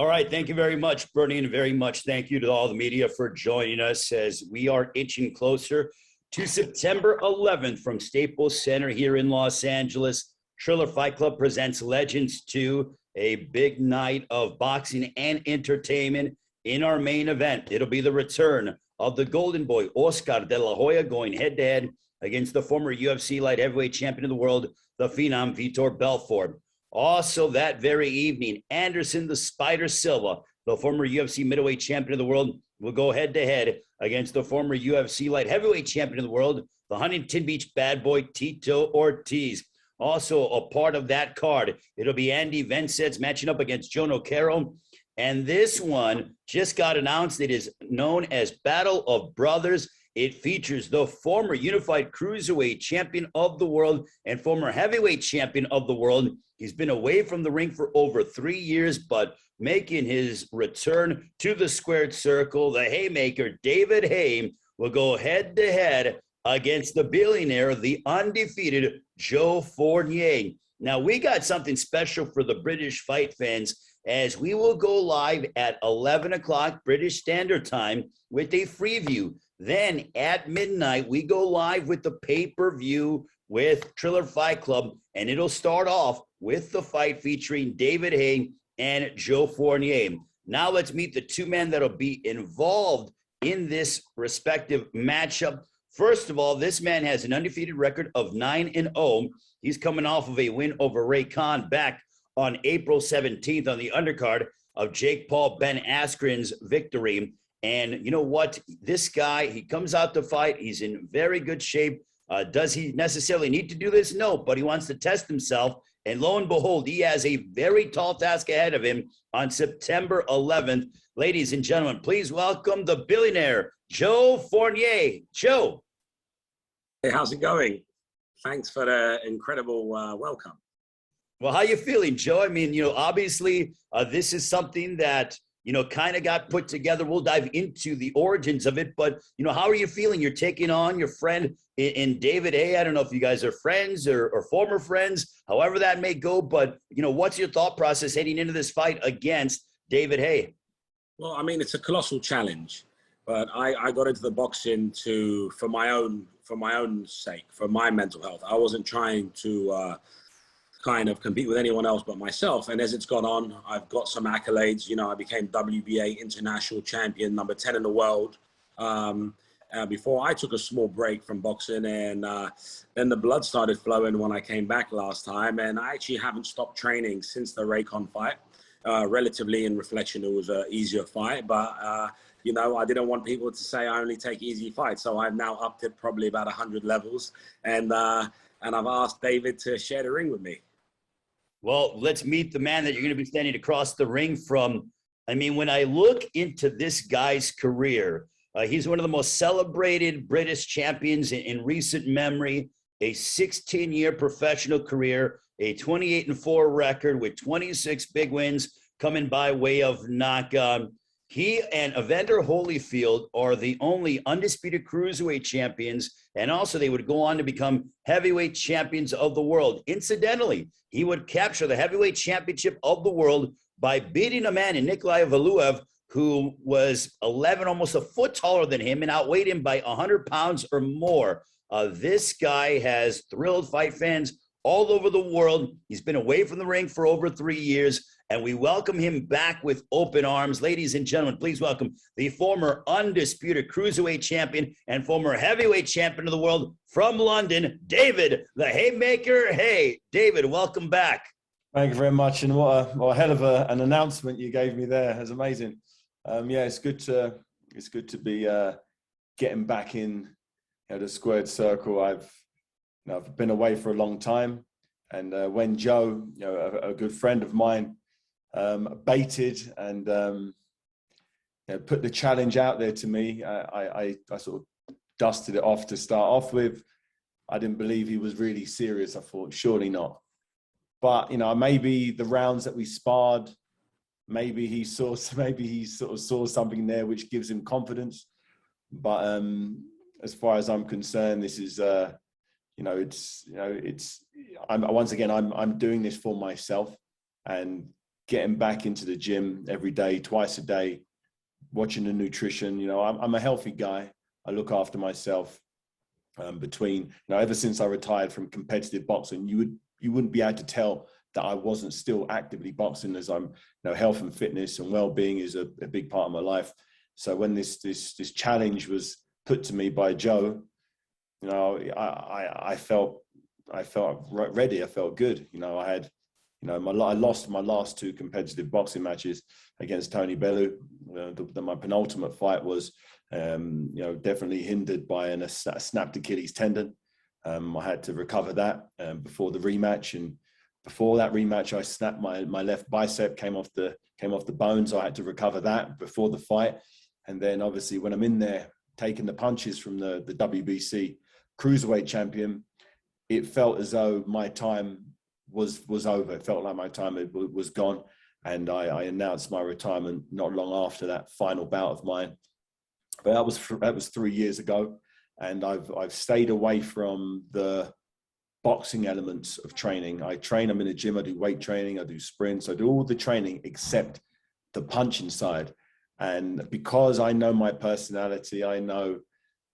All right. Thank you very much, Bernie, and very much thank you to all the media for joining us as we are inching closer to September 11th from Staples Center here in Los Angeles. Triller Fight Club presents Legends 2, a big night of boxing and entertainment in our main event. It'll be the return of the Golden Boy, Oscar De La Hoya, going head-to-head against the former UFC light heavyweight champion of the world, the Phenom Vitor Belfort. Also that very evening, Anderson the Spider Silva, the former UFC middleweight champion of the world, will go head-to-head against the former UFC light heavyweight champion of the world, the Huntington Beach bad boy, Tito Ortiz. Also a part of that card, it'll be Andy Vencez matching up against Joe Nocaro. And this one just got announced. It is known as Battle of Brothers. It features the former unified cruiserweight champion of the world and former heavyweight champion of the world. He's been away from the ring for over 3 years, but making his return to the squared circle, the Haymaker, David Haye, will go head-to-head against the billionaire, the undefeated Joe Fournier. Now, we got something special for the British fight fans, as we will go live at 11 o'clock British Standard Time with a preview. Then at midnight, we go live with the pay-per-view with Triller Fight Club, and it'll start off with the fight featuring David Haye and Joe Fournier. Now let's meet the two men that'll be involved in this respective matchup. First of all, this man has an undefeated record of 9-0. He's coming off of a win over Ray Khan back on April 17th on the undercard of Jake Paul Ben Askren's victory. And you know what? This guy, he comes out to fight. He's in very good shape. Does he necessarily need to do this? No, but he wants to test himself. And lo and behold, he has a very tall task ahead of him on September 11th. Ladies and gentlemen, please welcome the billionaire, Joe Fournier. Joe. Hey, how's it going? Thanks for the incredible welcome. Well, how you feeling, Joe? I mean, obviously, this is something that, kind of got put together. We'll dive into the origins of it, but, how are you feeling? You're taking on your friend in David Haye. I don't know if you guys are friends or former friends, however that may go, but, what's your thought process heading into this fight against David Haye? Well, I mean, it's a colossal challenge, but I got into the boxing for my own sake, for my mental health. I wasn't trying to kind of compete with anyone else but myself. And as it's gone on, I've got some accolades. I became WBA international champion, number 10 in the world. Before I took a small break from boxing, and then the blood started flowing when I came back last time. And I actually haven't stopped training since the Raycon fight. Relatively, in reflection, it was an easier fight, but I didn't want people to say I only take easy fights. So I've now upped it probably about 100 levels. And I've asked David to share the ring with me. Well, let's meet the man that you're going to be standing across the ring from. I mean, when I look into this guy's career, he's one of the most celebrated British champions in recent memory, a 16-year professional career, a 28-4 record with 26 big wins coming by way of knockout. He and Evander Holyfield are the only undisputed cruiserweight champions, and also they would go on to become heavyweight champions of the world. Incidentally, he would capture the heavyweight championship of the world by beating a man in Nikolai Valuev, who was 11, almost a foot taller than him, and outweighed him by 100 pounds or more. This guy has thrilled fight fans all over the world. He's been away from the ring for over 3 years, and we welcome him back with open arms. Ladies and gentlemen, please welcome the former undisputed cruiserweight champion and former heavyweight champion of the world from London, David the Haymaker Haye. David, welcome back. Thank you very much, and what a hell of an announcement you gave me there. It was amazing. Yeah, it's good to be getting back in the squared circle. I've been away for a long time, and when Joe, a good friend of mine, baited and put the challenge out there to me, I sort of dusted it off to start off with. I didn't believe he was really serious. I thought, surely not. But maybe the rounds that we sparred, maybe he sort of saw something there which gives him confidence. But as far as I'm concerned, this is I'm doing this for myself, and getting back into the gym every day, twice a day, watching the nutrition. You know, I'm a healthy guy. I look after myself. Ever since I retired from competitive boxing, you wouldn't be able to tell that I wasn't still actively boxing, as I'm, health and fitness and well-being is a big part of my life. So when this challenge was put to me by Joe, I felt ready. I felt good. I lost my last 2 competitive boxing matches against Tony Bellew. My penultimate fight was, definitely hindered by a snapped Achilles tendon. I had to recover that before the rematch, and before that rematch, I snapped my left bicep, came off the bones. So I had to recover that before the fight, and then obviously when I'm in there taking the punches from the WBC cruiserweight champion, it felt as though my time was over. It felt like my time was gone, and I announced my retirement not long after that final bout of mine. But that was 3 years ago, and I've stayed away from the boxing elements of training. I'm in a gym. I do weight training. I do sprints. I do all the training except the punching side. And because I know my personality, I know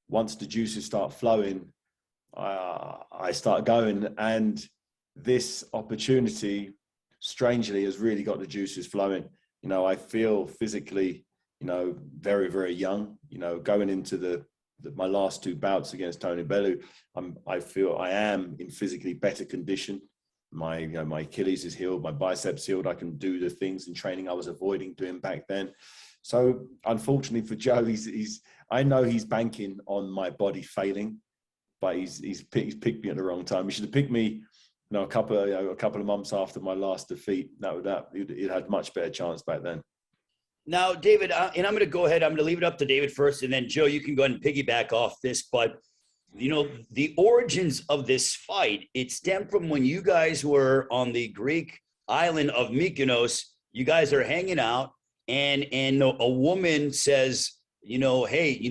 once the juices start flowing, I start going. And this opportunity, strangely, has really got the juices flowing. I feel physically, very, very young. Going into my last 2 bouts against Tony Bellew, I feel I am in physically better condition. My Achilles is healed, my biceps healed. I can do the things in training I was avoiding doing back then. So unfortunately for Joe, I know he's banking on my body failing, but he's picked me at the wrong time. He should have picked me, a couple of months after my last defeat. It had much better chance back then. Now, David, and I'm going to go ahead. I'm going to leave it up to David first, and then Joe, you can go ahead and piggyback off this. But, the origins of this fight, it stemmed from when you guys were on the Greek island of Mykonos. You guys are hanging out, and a woman says, hey,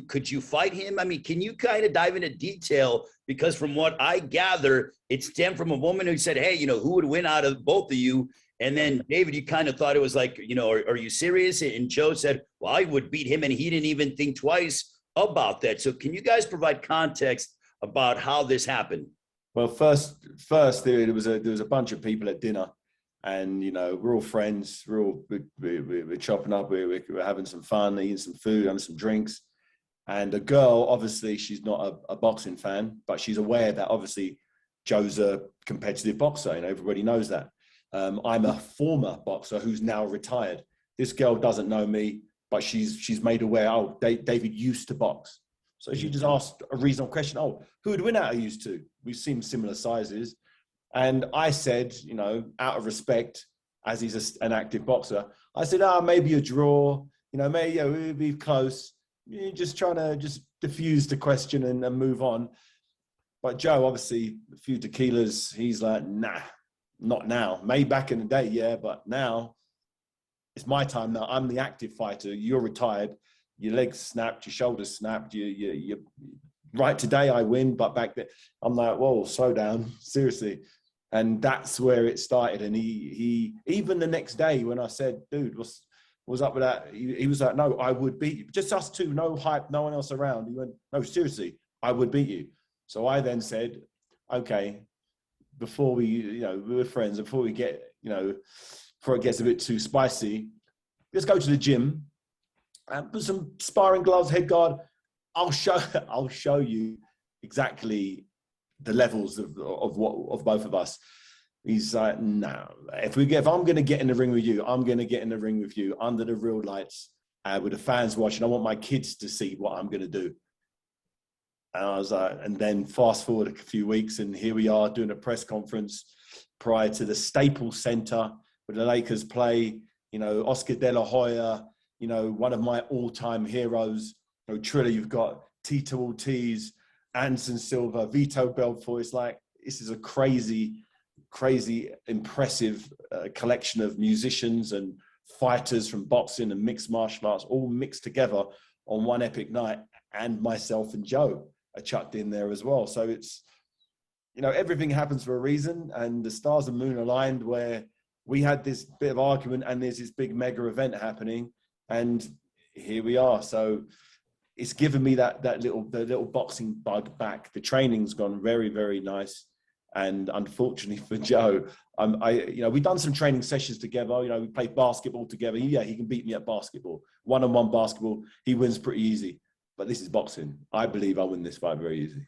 could you fight him? I mean, can you kind of dive into detail? Because from what I gather, it stemmed from a woman who said, hey, who would win out of both of you? And then, David, you kind of thought it was like, are you serious? And Joe said, well, I would beat him. And he didn't even think twice about that. So can you guys provide context about how this happened? Well, first there was a bunch of people at dinner, and, we're all friends. We're chopping up. We're having some fun, eating some food, having some drinks. And a girl, obviously, she's not a boxing fan, but she's aware that obviously Joe's a competitive boxer. Everybody knows that. I'm a former boxer who's now retired. This girl doesn't know me, but she's made aware, oh, David used to box. So she just asked a reasonable question, oh, who would win out of used to? We've seen similar sizes. And I said, out of respect, as he's an active boxer, I said, maybe a draw, maybe we'll be close. You're just trying to just diffuse the question and move on. But Joe, obviously, a few tequilas, he's like, nah. Not now. Maybe back in the day, yeah, but now it's my time now. I'm the active fighter. You're retired. Your legs snapped, your shoulders snapped. You right today I win, but back then I'm like, whoa, slow down, seriously. And that's where it started. And he even the next day when I said, dude, what's up with that? He was like, no, I would beat you. Just us two, no hype, no one else around. He went, no, seriously, I would beat you. So I then said, okay, before we were friends, before we get, before it gets a bit too spicy, let's go to the gym and put some sparring gloves, head guard. I'll show you exactly the levels of both of us. He's like, no, if I'm going to get in the ring with you, I'm going to get in the ring with you under the real lights with the fans watching. I want my kids to see what I'm going to do. And I was like, and then fast forward a few weeks, and here we are doing a press conference prior to the Staples Center where the Lakers play. Oscar De La Hoya, one of my all-time heroes. Triller, you've got Tito Ortiz, Anderson Silva, Vito Belfort. It's like, this is a crazy, impressive collection of musicians and fighters from boxing and mixed martial arts all mixed together on one epic night, and myself and Joe are chucked in there as well. So it's, everything happens for a reason, and the stars and moon aligned where we had this bit of argument, and there's this big mega event happening, and here we are. So it's given me the little boxing bug back. The training's gone very, very nice. And unfortunately for Joe, we've done some training sessions together. We played basketball together. Yeah, he can beat me at basketball. One-on-one basketball, he wins pretty easy. But this is boxing. I believe I win this fight very easy.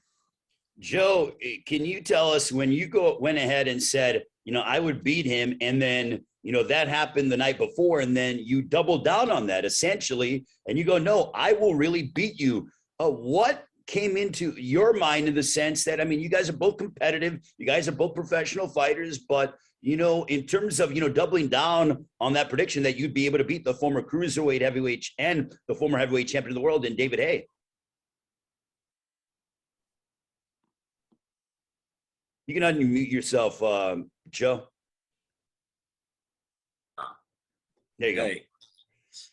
Joe, can you tell us when you went ahead and said, I would beat him, and then, that happened the night before, and then you doubled down on that essentially, and you go, no, I will really beat you. What came into your mind in the sense that, you guys are both competitive, you guys are both professional fighters, but, in terms of, doubling down on that prediction that you'd be able to beat the former cruiserweight heavyweight and the former heavyweight champion of the world in David Haye? You can unmute yourself, Joe. There you go. Hey.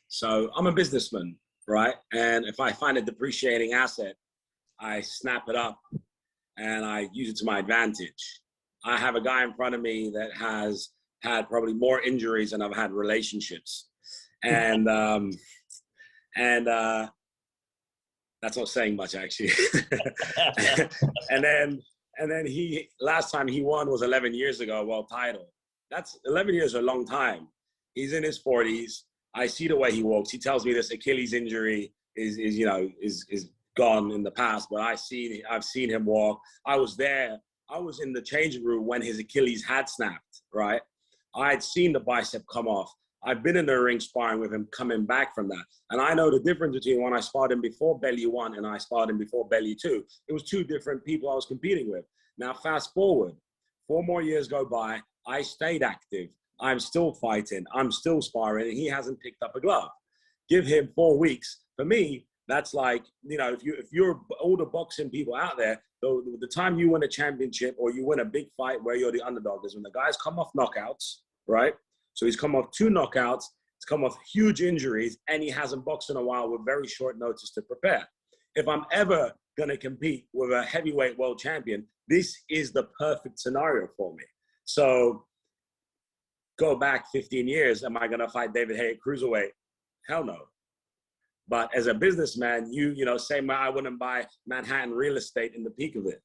So I'm a businessman, right? And if I find a depreciating asset, I snap it up and I use it to my advantage. I have a guy in front of me that has had probably more injuries than I've had relationships. And that's not saying much, actually. and then he, last time he won was 11 years ago, world title. That's 11 years is a long time. He's in his 40s. I see the way he walks. He tells me this Achilles injury is gone in the past, but I've seen him walk. I was there. I was in the changing room when his Achilles had snapped, right? I had seen the bicep come off. I've been in the ring sparring with him coming back from that. And I know the difference between when I sparred him before Belly 1 and I sparred him before Belly 2. It was two different people I was competing with. Now, fast forward, 4 more years go by. I stayed active. I'm still fighting. I'm still sparring, and he hasn't picked up a glove. Give him 4 weeks. For me, that's like, if you're all the boxing people out there, the time you win a championship or you win a big fight where you're the underdog is when the guys come off knockouts, right? So he's come off 2 knockouts, he's come off huge injuries, and he hasn't boxed in a while with very short notice to prepare. If I'm ever going to compete with a heavyweight world champion, this is the perfect scenario for me. So go back 15 years, am I going to fight David Haye at cruiserweight? Hell no. But as a businessman, same way I wouldn't buy Manhattan real estate in the peak of it.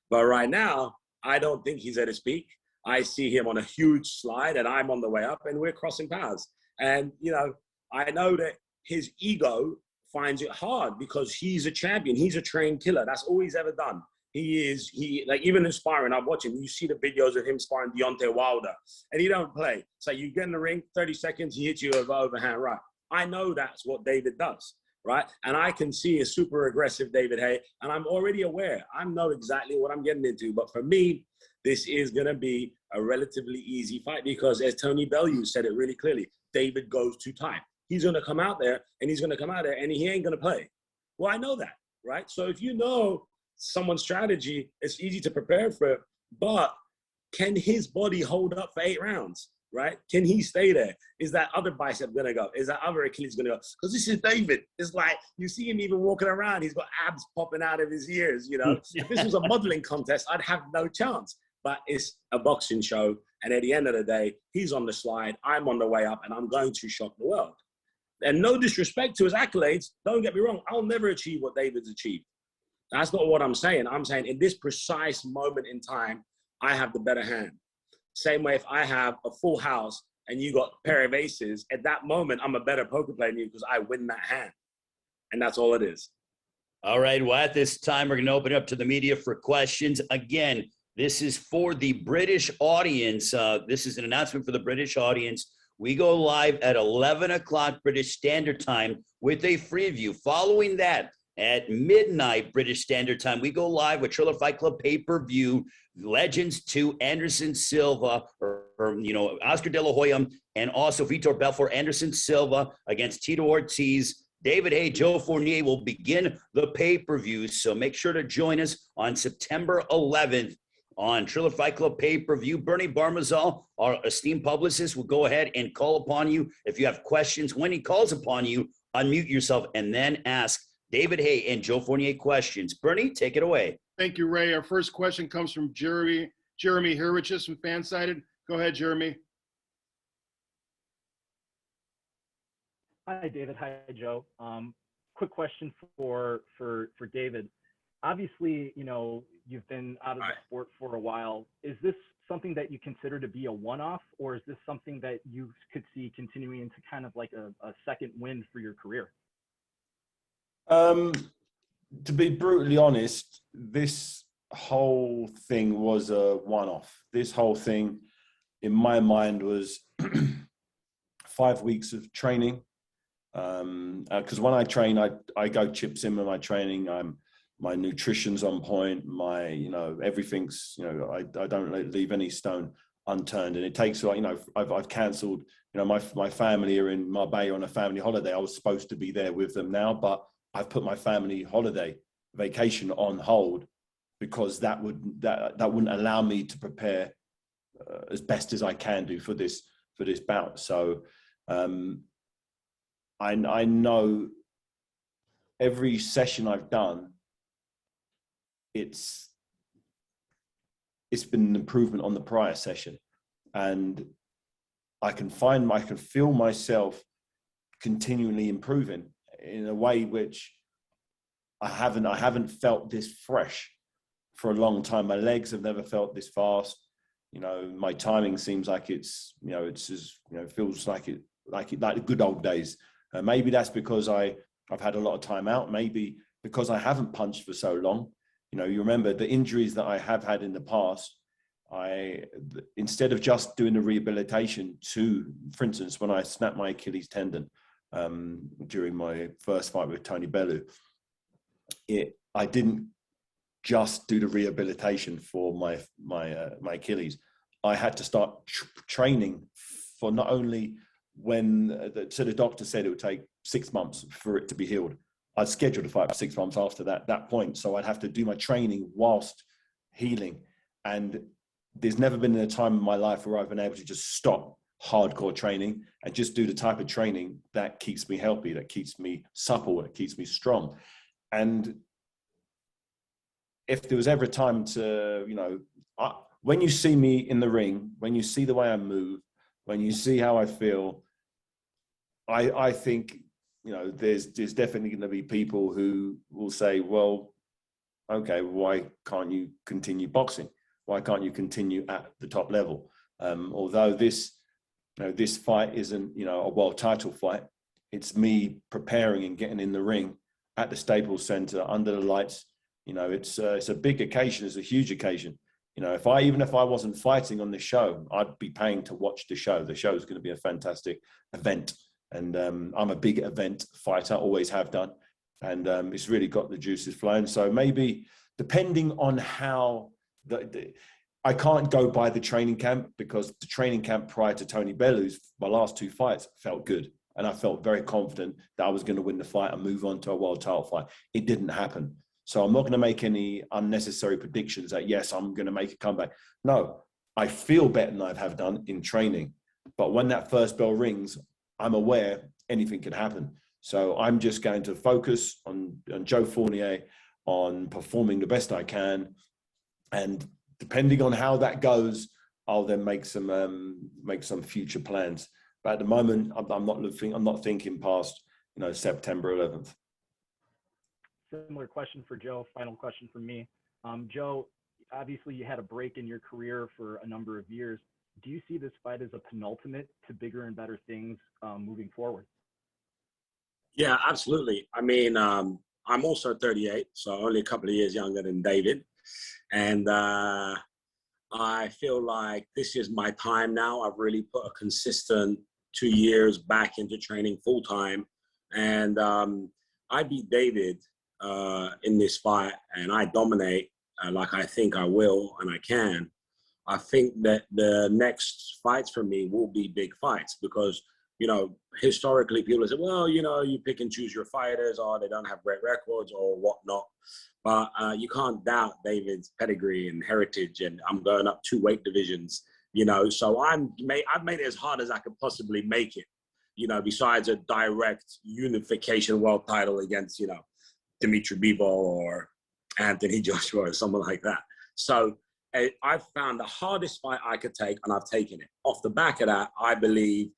But right now, I don't think he's at his peak. I see him on a huge slide, and I'm on the way up, and we're crossing paths. And, I know that his ego finds it hard because he's a champion. He's a trained killer. That's all he's ever done. Even in sparring, I'm watching, you see the videos of him sparring Deontay Wilder, and he don't play. So you get in the ring, 30 seconds, he hits you with overhand right. I know that's what David does, right? And I can see a super aggressive David Haye, and I'm already aware. I know exactly what I'm getting into. But for me, this is going to be a relatively easy fight because, as Tony Bellew said it really clearly, David goes too tight. He's going to come out there, and he ain't going to play. Well, I know that, right? So if you know someone's strategy, it's easy to prepare for it. But can his body hold up for 8 rounds? Right? Can he stay there? Is that other bicep going to go? Is that other Achilles going to go? Because this is David. It's like you see him even walking around. He's got abs popping out of his ears. If this was a modeling contest, I'd have no chance. But it's a boxing show. And at the end of the day, he's on the slide. I'm on the way up, and I'm going to shock the world. And no disrespect to his accolades. Don't get me wrong. I'll never achieve what David's achieved. That's not what I'm saying. I'm saying in this precise moment in time, I have the better hand. Same way if I have a full house and you got a pair of aces, at that moment, I'm a better poker player than you because I win that hand. And that's all it is. All right. Well, at this time, we're going to open it up to the media for questions. Again, this is for the British audience. This is an announcement for the British audience. We go live at 11 o'clock British Standard Time with a preview. Following that, at midnight British Standard Time, we go live with Triller Fight Club pay-per-view, Legends 2, Anderson Silva, Oscar De La Hoya, and also Vitor Belfort, Anderson Silva against Tito Ortiz. David Haye, Joe Fournier will begin the pay-per-view. So make sure to join us on September 11th on Triller Fight Club pay-per-view. Bernie Barmazal, our esteemed publicist, will go ahead and call upon you. If you have questions, when he calls upon you, unmute yourself and then ask David Haye and Joe Fournier questions. Bernie, take it away. Thank you, Ray. Our first question comes from Jeremy Hurwichis from Fansided. Go ahead, Jeremy. Hi, David. Hi, Joe. Quick question for David. Obviously, you know, you've been out of the sport for a while. Is this something that you consider to be a one-off, or is this something that you could see continuing into kind of like a second wind for your career? To be brutally honest, this whole thing was a one-off. This whole thing, in my mind, was 5 weeks of training. Because when I train, I go chip sim in my training. My nutrition's on point. My, you know, everything's, you know, I don't leave any stone unturned. And it takes, like, you know, I've cancelled, you know, my family are in Marbella on a family holiday. I was supposed to be there with them now, but I've put my family holiday vacation on hold because that wouldn't allow me to prepare as best as I can do for this bout. So I know every session I've done, it's been an improvement on the prior session, and I can feel myself continually improving in a way which I haven't felt this fresh for a long time. My legs have never felt this fast. You know, my timing seems like it's, you know, it's just, you know, feels like the good old days. Maybe that's because I've had a lot of time out. Maybe because I haven't punched for so long. You know, you remember the injuries that I have had in the past. Instead of just doing the rehabilitation for instance, when I snapped my Achilles tendon during my first fight with Tony Bellew, I didn't just do the rehabilitation for my Achilles. I had to start training for not only when the doctor said it would take 6 months for it to be healed. I'd scheduled a fight for 6 months after that point. So I'd have to do my training whilst healing. And there's never been a time in my life where I've been able to just stop hardcore training and just do the type of training that keeps me healthy, that keeps me supple, that keeps me strong. And if there was ever a time to, you know, when you see me in the ring, when you see the way I move, when you see how I feel, I think, you know, there's definitely going to be people who will say, well, okay, why can't you continue boxing? Why can't you continue at the top level? Although this fight isn't, you know, a world title fight, it's me preparing and getting in the ring at the Staples Center under the lights. You know, it's a big occasion. It's a huge occasion. You know, even if I wasn't fighting on this show, I'd be paying to watch the show. The show is going to be a fantastic event. And I'm a big event fighter, always have done. And it's really got the juices flowing. So maybe depending on how I can't go by the training camp, because the training camp prior to Tony Bellew's, my last 2 fights felt good. And I felt very confident that I was going to win the fight and move on to a world title fight. It didn't happen. So I'm not going to make any unnecessary predictions that, yes, I'm going to make a comeback. No, I feel better than I have done in training. But when that first bell rings, I'm aware anything can happen. So I'm just going to focus on Joe Fournier, on performing the best I can. And depending on how that goes, I'll then make some future plans. But at the moment, I'm not thinking past, you know, September 11th. Similar question for Joe. Final question from me. Joe, obviously you had a break in your career for a number of years. Do you see this fight as a penultimate to bigger and better things moving forward? Yeah, absolutely. I mean, I'm also 38, so only a couple of years younger than David. And I feel like this is my time now. I've really put a consistent 2 years back into training full time. And I beat David in this fight, and I dominate like I think I will and I can. I think that the next fights for me will be big fights because, you know, historically people say, well, you know, you pick and choose your fighters, or they don't have great records or whatnot. But you can't doubt David's pedigree and heritage, and I'm going up 2 weight divisions, you know. So I've made it as hard as I could possibly make it, you know, besides a direct unification world title against, you know, Dimitri Bivol or Anthony Joshua or someone like that. So I've found the hardest fight I could take, and I've taken it. Off the back of that, I believe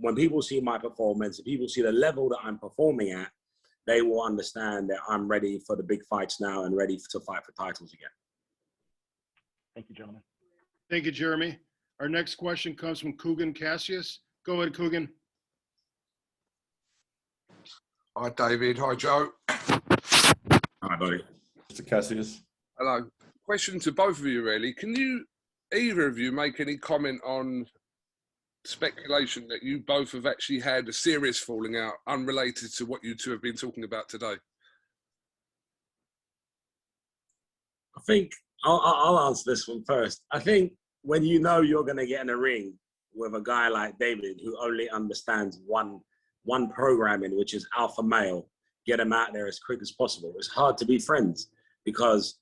when people see my performance, if people see the level that I'm performing at, they will understand that I'm ready for the big fights now and ready to fight for titles again. Thank you, gentlemen. Thank you, Jeremy. Our next question comes from Coogan Cassius. Go ahead, Coogan. Hi, David. Hi, Joe. Hi, buddy. Mr. Cassius. Hello. Question to both of you, really. Can you, either of you, make any comment on speculation that you both have actually had a serious falling out unrelated to what you two have been talking about today? I think I'll answer this one first. I think when you know you're going to get in a ring with a guy like David, who only understands one programming, which is alpha male, get him out there as quick as possible. It's hard to be friends because,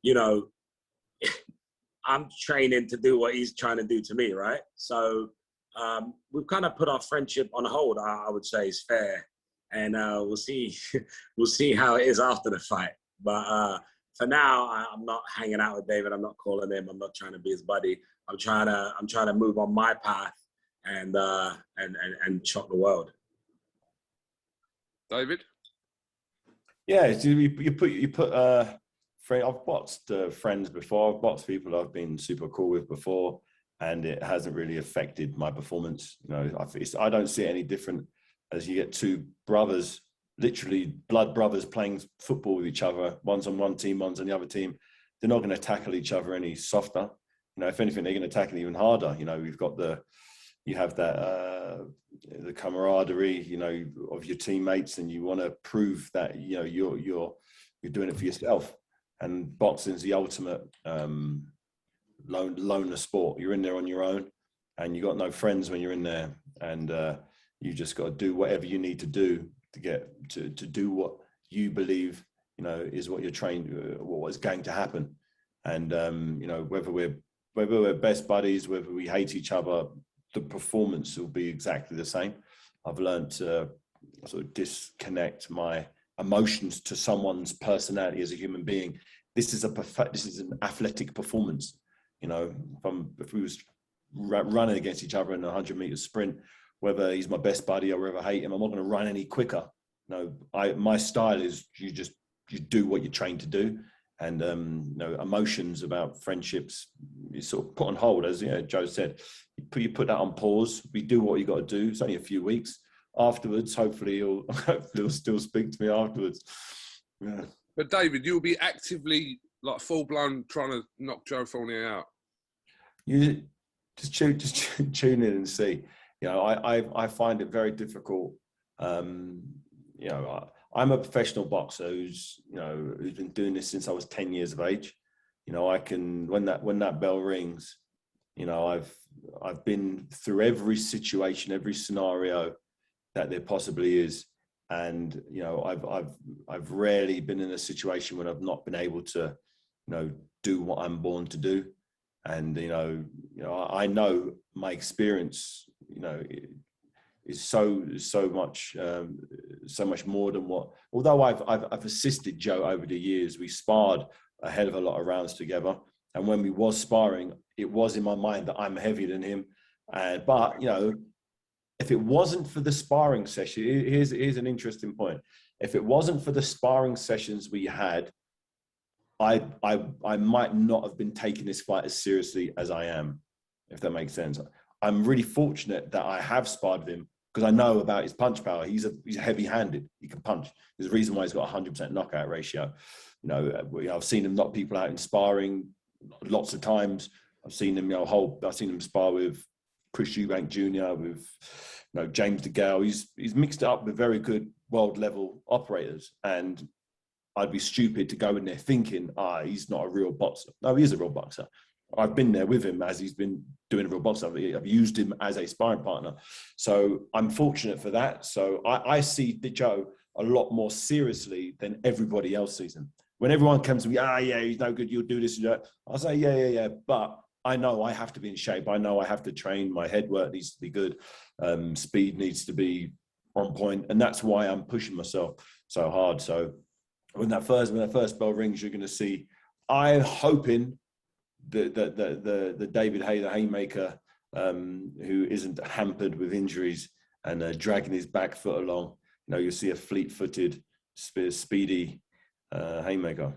you know, I'm training to do what he's trying to do to me, right? So we've kind of put our friendship on hold, I would say is fair. And we'll see how it is after the fight. But for now, I'm not hanging out with David. I'm not calling him. I'm not trying to be his buddy. I'm trying to move on my path and shock the world. David? Yeah, you put I've boxed friends before. I've boxed people I've been super cool with before, and it hasn't really affected my performance. You know, I don't see it any different as you get two brothers, literally blood brothers, playing football with each other. One's on one team, one's on the other team. They're not going to tackle each other any softer. You know, if anything, they're going to tackle even harder. You know, you have that the camaraderie, you know, of your teammates, and you want to prove that, you know, you're doing it for yourself. And boxing is the ultimate loner sport. You're in there on your own, and you got no friends when you're in there, and you just got to do whatever you need to do to get to do what you believe, you know, is what you're trained, what is going to happen. And you know, whether we're best buddies, whether we hate each other, the performance will be exactly the same. I've learned to sort of disconnect my emotions to someone's personality as a human being. This is an athletic performance. You know, if we was running against each other in a 100-meter sprint, whether he's my best buddy or whether I hate him, I'm not going to run any quicker. No, my style is you do what you're trained to do. And you know, emotions about friendships is sort of put on hold, as, you know, Joe said. You put that on pause. We do what you got to do. It's only a few weeks. Afterwards, hopefully he'll still speak to me afterwards. Yeah. But David, you'll be actively, like, full-blown trying to knock Joe Fournier out. You just tune in and see. You know, I find it very difficult. You know, I'm a professional boxer who's been doing this since I was 10 years of age. You know, I can, when that bell rings, you know, I've been through every situation, every scenario that there possibly is. And, you know, I've rarely been in a situation when I've not been able to, you know, do what I'm born to do. And, you know, I know my experience, you know, is so much more than what, although I've assisted Joe over the years. We sparred a hell of a lot of rounds together. And when we was sparring, it was in my mind that I'm heavier than him. But, you know, if it wasn't for the sparring session, here's an interesting point. If it wasn't for the sparring sessions we had, I might not have been taking this fight as seriously as I am, if that makes sense. I'm really fortunate that I have sparred with him because I know about his punch power. He's heavy-handed. He can punch. There's a reason why he's got a 100% knockout ratio. You know, I've seen him knock people out in sparring lots of times. I've seen him, I've seen him spar with Chris Eubank Jr., with, you know, James DeGale. He's mixed it up with very good world-level operators, and I'd be stupid to go in there thinking, he's not a real boxer. No, he is a real boxer. I've been there with him as he's been doing a real boxer. I've used him as a sparring partner. So I'm fortunate for that. So I see Joe a lot more seriously than everybody else sees him. When everyone comes to me, yeah, he's no good, you'll do this and that, I'll say, yeah. But I know I have to be in shape. I know I have to train. My head work needs to be good. Speed needs to be on point. And that's why I'm pushing myself so hard. So when that first bell rings, you're going to see, I'm hoping the David Haye, the Haymaker, who isn't hampered with injuries and dragging his back foot along. You'll see a fleet-footed, speedy haymaker.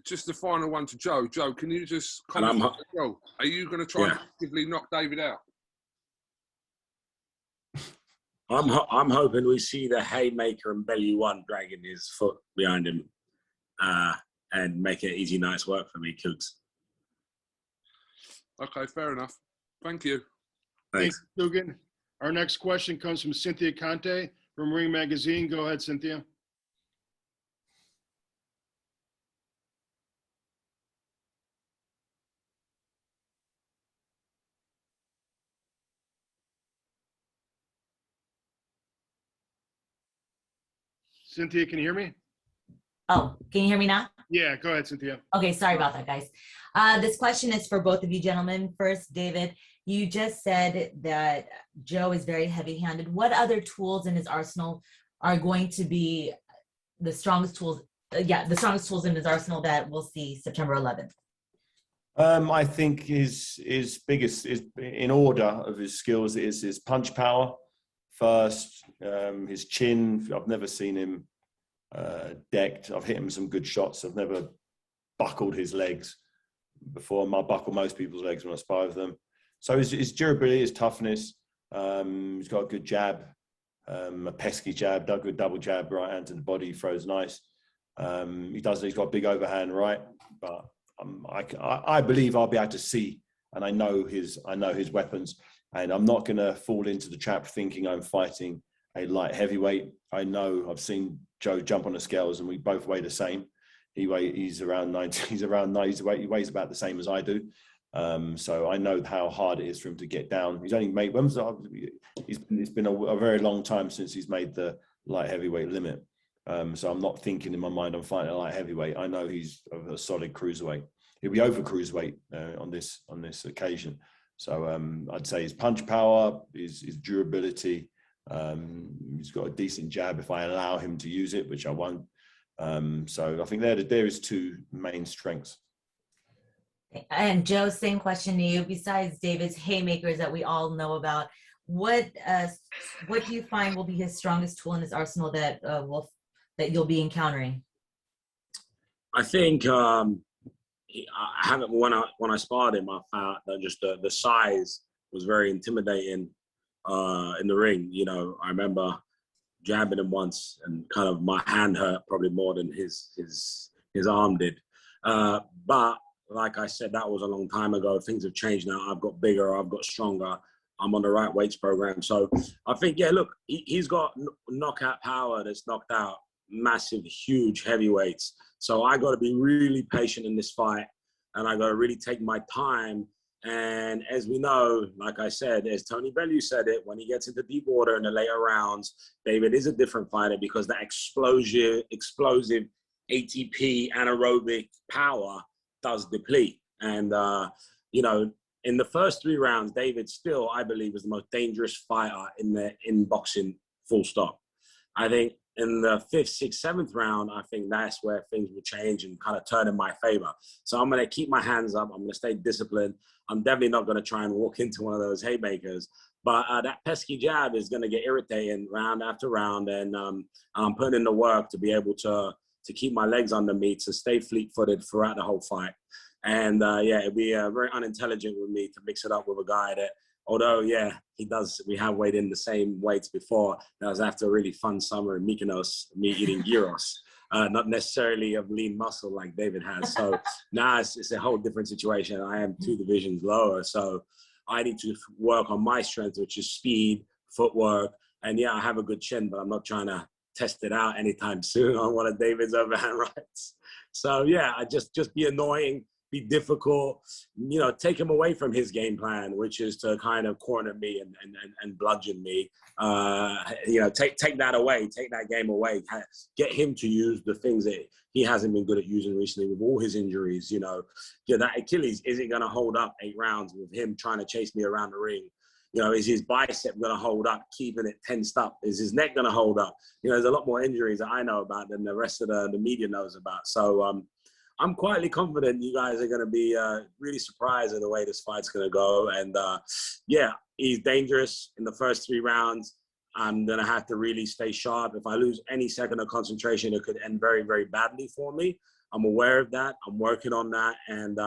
Just the final one to Joe. Joe, can you just comment? Joe, are you going to try and actively knock David out? I'm hoping we see the haymaker and belly one dragging his foot behind him and make it easy night's work for me, Cougs. Okay, fair enough. Thank you. Thanks. Thanks, Dugan. Our next question comes from Cynthia Conte from Ring Magazine. Go ahead, Cynthia. Cynthia, can you hear me? Oh, can you hear me now? Yeah, go ahead, Cynthia. Okay, sorry about that, guys. This question is for both of you gentlemen. First, David, you just said that Joe is very heavy-handed. What other tools in his arsenal are going to be the strongest tools? The strongest tools in his arsenal that we'll see September 11th. I think his biggest, in order of his skills, is his punch power first. His chin. I've never seen him decked. I've hit him some good shots. I've never buckled his legs before. I buckle most people's legs when I spar with them. So his durability, his toughness. He's got a good jab, a pesky jab, a good double jab, right hand to the body. He throws nice. He's got a big overhand right, but I believe I'll be able to see, and I know his weapons, and I'm not going to fall into the trap thinking I'm fighting a light heavyweight. I know I've seen Joe jump on the scales, and we both weigh the same. He's around 90. He's around 90. He weighs about the same as I do. So I know how hard it is for him to get down. He's only made. It's been a very long time since he's made the light heavyweight limit. So I'm not thinking in my mind I'm fighting a light heavyweight. I know he's a solid cruiserweight. He'll be over cruiserweight on this occasion. So I'd say his punch power, his durability. He's got a decent jab if I allow him to use it, which I won't. So I think there is two main strengths. And Joe, same question to you. Besides David's haymakers that we all know about, what do you find will be his strongest tool in his arsenal that you'll be encountering? I think I haven't when I sparred him. I found that just the size was very intimidating in the ring. I remember jabbing him once, and kind of my hand hurt probably more than his arm did. But like I said, that was a long time ago. Things have changed now. I've got bigger. I've got stronger. I'm on the right weights program. So I think, look, he's got knockout power that's knocked out massive, huge heavyweights. So I got to be really patient in this fight, and I got to really take my time. And as we know, like I said, as Tony Bellew said it, when he gets into deep water in the later rounds, David is a different fighter because that explosive ATP anaerobic power does deplete. And, in the first 3 rounds, David still, I believe, was the most dangerous fighter in boxing, full stop. I think in the 5th, 6th, 7th round, I think that's where things will change and kind of turn in my favor. So I'm going to keep my hands up. I'm going to stay disciplined. I'm definitely not going to try and walk into one of those haymakers. But that pesky jab is going to get irritating round after round. And I'm putting in the work to be able to keep my legs under me, to stay fleet-footed throughout the whole fight. And it'd be very unintelligent with me to mix it up with a guy that, although, we have weighed in the same weights before. That was after a really fun summer in Mykonos, me eating gyros, not necessarily of lean muscle like David has. So now it's a whole different situation. I am 2 divisions lower. So I need to work on my strength, which is speed, footwork. And I have a good chin, but I'm not trying to test it out anytime soon on one of David's overhand rights. So I just be annoying, be difficult, take him away from his game plan, which is to kind of corner me and bludgeon me. Take that away, take that game away, get him to use the things that he hasn't been good at using recently with all his injuries. That Achilles, is it going to hold up 8 rounds with him trying to chase me around the ring? Is his bicep going to hold up, keeping it tensed up? Is his neck going to hold up? There's a lot more injuries that I know about than the rest of the media knows about. So I'm quietly confident you guys are going to be really surprised at the way this fight's going to go. And yeah, he's dangerous in the first 3 rounds. I'm going to have to really stay sharp. If I lose any second of concentration, it could end very, very badly for me. I'm aware of that. I'm working on that. And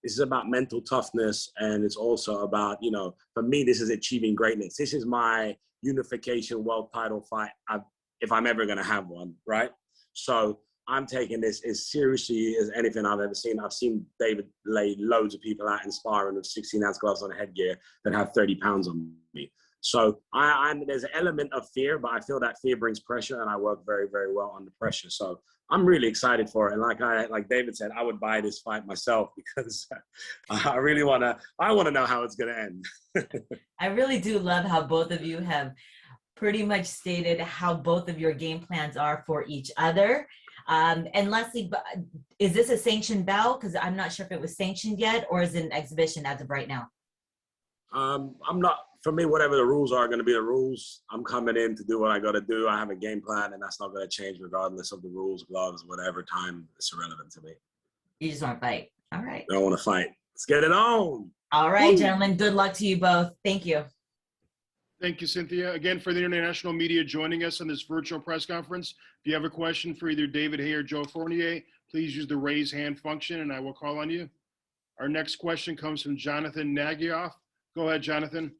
this is about mental toughness. And it's also about, you know, for me, this is achieving greatness. This is my unification world title fight if I'm ever going to have one, right? So I'm taking this as seriously as anything I've ever seen. I've seen David lay loads of people out in sparring with 16-ounce gloves on headgear that have 30 pounds on me. So there's an element of fear, but I feel that fear brings pressure, and I work very, very well under pressure. So I'm really excited for it. And like David said, I would buy this fight myself because I really want to know how it's going to end. I really do love how both of you have pretty much stated how both of your game plans are for each other. And Leslie, is this a sanctioned bout? Because I'm not sure if it was sanctioned yet, or is it an exhibition as of right now? I'm not, for me, whatever the rules are going to be the rules. I'm coming in to do what I got to do. I have a game plan, and that's not going to change regardless of the rules, gloves, whatever time. It's irrelevant to me. You just want to fight. All right. I don't want to fight. Let's get it on. All right, gentlemen. Good luck to you both. Thank you. Thank you, Cynthia. Again, for the international media joining us on this virtual press conference, if you have a question for either David HAYE or Joe Fournier, please use the raise hand function and I will call on you. Our next question comes from Jonathan Nagyoff. Go ahead, Jonathan.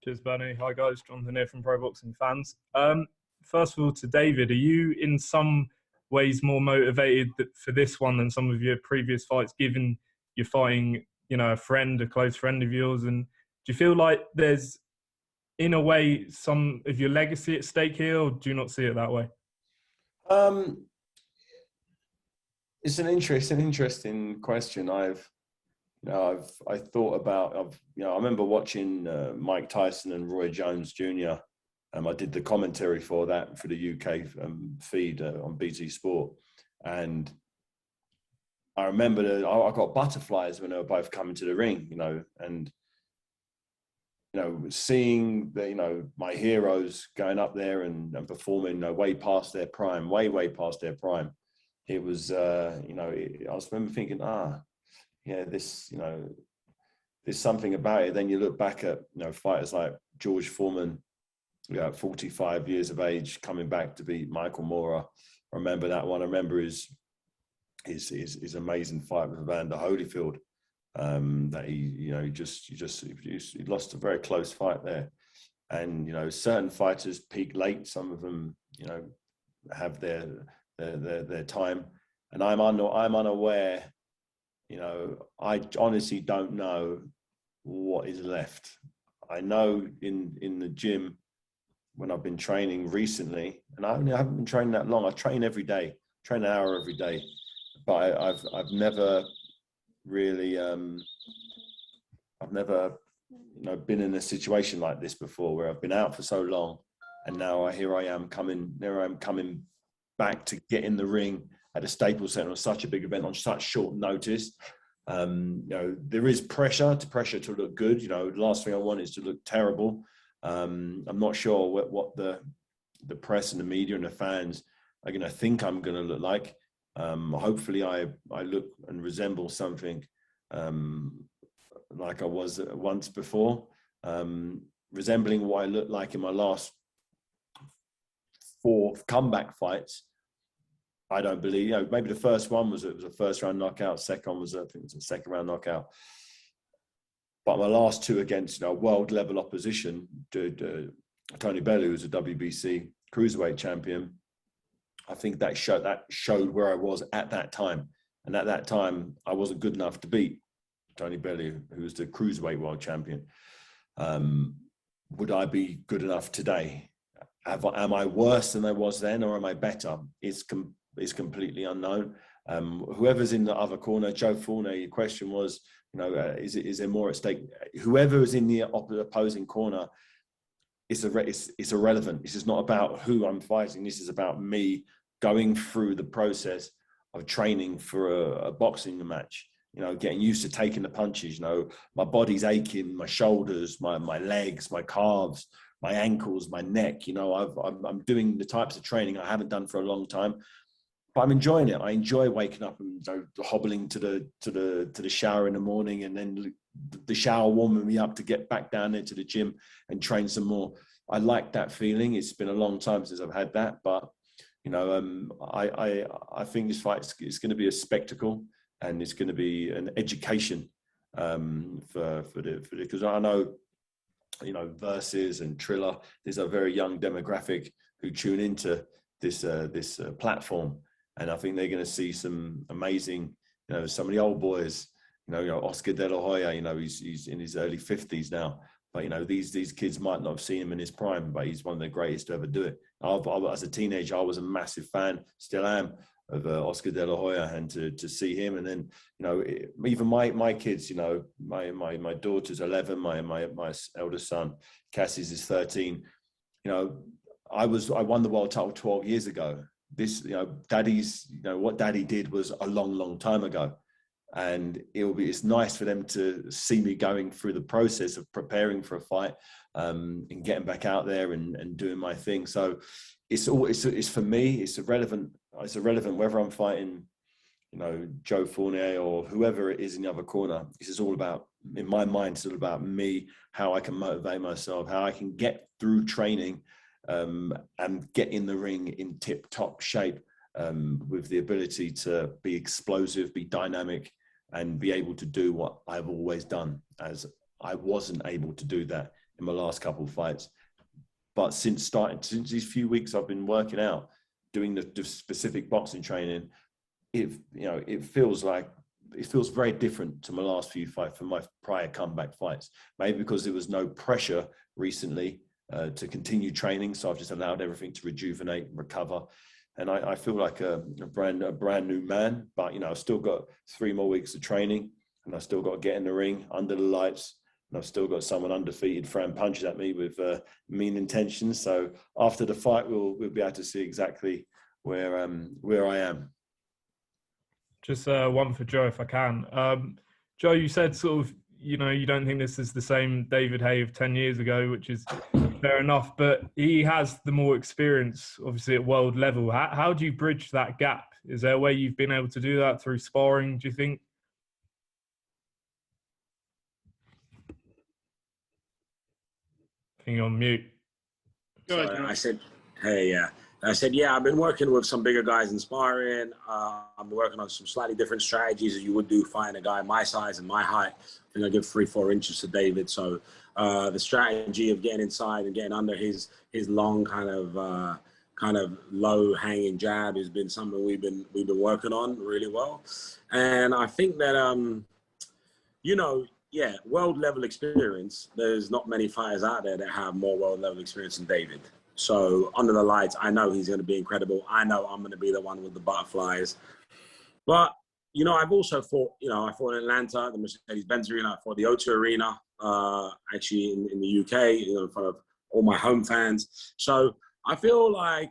Cheers, Bernie. Hi, guys. Jonathan here from Pro Boxing Fans. First of all, to David, are you in some ways more motivated for this one than some of your previous fights, given you're fighting, you know, a close friend of yours? And do you feel like there's, in a way, some of your legacy at stake here, or do you not see it that way? It's an interesting question. I thought about, I remember watching Mike Tyson and Roy Jones Jr. I did the commentary for that for the UK feed on BT Sport, and I remember I got butterflies when they were both coming to the ring, and seeing the, my heroes going up there and performing way past their prime, way past their prime. It was, I remember thinking, yeah, this, there's something about it. Then you look back at, fighters like George Foreman, 45 years of age, coming back to beat Michael Moorer. I remember that one. I remember his amazing fight with Evander Holyfield. That he lost a very close fight there. And, certain fighters peak late. Some of them, have their time. And I'm unaware, I honestly don't know what is left. I know in the gym when I've been training recently, and I haven't been training that long. I train every day, train an hour every day, but I've never really, I've never, been in a situation like this before, where I've been out for so long, and now here I am coming back to get in the ring at a Staples Center on such a big event on such short notice. There is pressure to look good. The last thing I want is to look terrible. I'm not sure what the press and the media and the fans are going to think I'm going to look like. Hopefully I look and resemble something like I was once before, resembling what I looked like in my last 4 comeback fights. I don't believe, maybe the first one was a first round knockout. Second was, I think it was a second round knockout. But my last 2 against, world level opposition, Tony Bellew, who's a WBC cruiserweight champion, I think that showed where I was at that time. And at that time, I wasn't good enough to beat Tony Bellew, who was the cruiserweight world champion. Would I be good enough today? Am I worse than I was then, or am I better? It's completely unknown. Whoever's in the other corner, Joe Fournier, your question was, is there more at stake? Whoever is in the opposing corner, it's irrelevant. This is not about who I'm fighting. This is about me going through the process of training for a boxing match. Getting used to taking the punches. My body's aching, my shoulders, my legs, my calves, my ankles, my neck. I'm doing the types of training I haven't done for a long time. I'm enjoying it. I enjoy waking up and hobbling to the shower in the morning, and then the shower warming me up to get back down there to the gym and train some more. I like that feeling. It's been a long time since I've had that, but I think this fight is going to be a spectacle, and it's going to be an education for because I know, Versus and Triller, there's a very young demographic who tune into this platform, and I think they're going to see some amazing, some of the old boys, Oscar De La Hoya, he's in his early 50s now, but these kids might not have seen him in his prime, but he's one of the greatest to ever do it. As a teenager, I was a massive fan, still am, of Oscar De La Hoya, and to see him, and then even my kids, my daughter's 11, my eldest son Cassie's is 13. I won the world title 12 years ago. This, daddy's, what daddy did was a long time ago, and it's nice for them to see me going through the process of preparing for a fight, and getting back out there and doing my thing. So it's for me, it's irrelevant whether I'm fighting, Joe Fournier or whoever it is in the other corner. This is all about, in my mind, it's all about me, how I can motivate myself, how I can get through training, and get in the ring in tip-top shape, with the ability to be explosive, be dynamic, and be able to do what I've always done, as I wasn't able to do that in my last couple of fights. But since these few weeks I've been working out, doing the specific boxing training, it feels very different to my last few fights, from my prior comeback fights. Maybe because there was no pressure recently to continue training, so I've just allowed everything to rejuvenate, recover, and I feel like a brand new man. But I've still got 3 more weeks of training, and I've still got to get in the ring under the lights, and I've still got someone undefeated throwing punches at me with mean intentions. So after the fight, we'll be able to see exactly where I am. Just one for Joe, if I can. Joe, you said sort of, you don't think this is the same David Haye of 10 years ago, which is fair enough, but he has the more experience, obviously, at world level. How do you bridge that gap? Is there a way you've been able to do that through sparring, do you think? I think you're on mute. Go ahead. I said, hey, yeah. I said, yeah, I've been working with some bigger guys in sparring. I'm working on some slightly different strategies as you would do fighting a guy my size and my height. I think I give 3-4 inches to David. So the strategy of getting inside and getting under his long kind of low hanging jab has been something we've been working on really well. And I think that yeah, world level experience. There's not many fighters out there that have more world level experience than David. So under the lights, I know he's going to be incredible. I know I'm going to be the one with the butterflies. But, I've also fought, I fought in Atlanta, the Mercedes-Benz Arena. I fought the O2 Arena, actually in the UK, in front of all my home fans. So I feel like